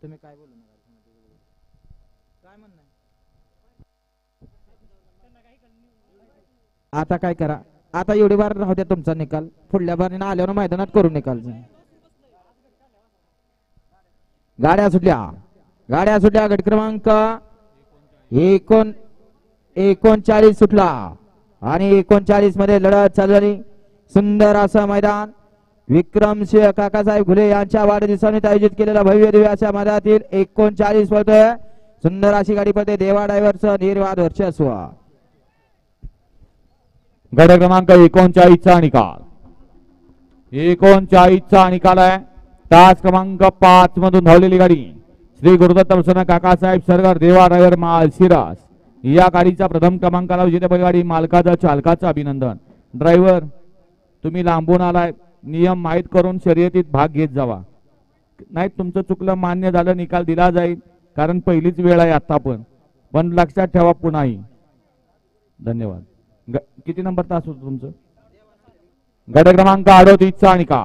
तुम्ही काय बोलू नका, काय म्हणणं आहे? आता काय करा, आता एवढी बार राहू द्या तुमचा निकाल, पुढल्या बारीनं आल्यावर मैदानात करू निकाल. गाड्या सुटल्या गट क्रमांक 39 सुटला आणि 39 मध्ये लढत चालू झाली. सुंदर असं मैदान विक्रमसिंह काकासाहेब घुले यांच्या वाढदिवसानिमित्त आयोजित केलेला भव्य दिव्य अशा मैदानातील 39 पळतोय. सुंदर अशी गाडी पळते देवा ड्रायव्हरचं निर्वाद वर्चस्व. गट क्रमांक 39 चा निकाल 39 चा निकाल आहे. तास क्रमांक 5 मधून धावलेली गाडी श्री गुरुदत्त प्रसन्न काकासाहेब सरगर देवा ड्रायव्हर माळशिरस या गाडीचा प्रथम क्रमांकाला विजेतेपदी गाडी मालकाचं चालकाचं अभिनंदन. ड्रायव्हर तुम्ही लांबून आलाय, नियम माहीत करून शर्यतीत भाग घेत जावा. नाही तुमचं चुकलं, मान्य झालं, निकाल दिला जाईल, कारण पहिलीच वेळ आहे आता. पण लक्षात ठेवा पुन्हाही. धन्यवाद. किती नंबर तास होतो तुमचं? गट क्रमांक 38 चा निकाल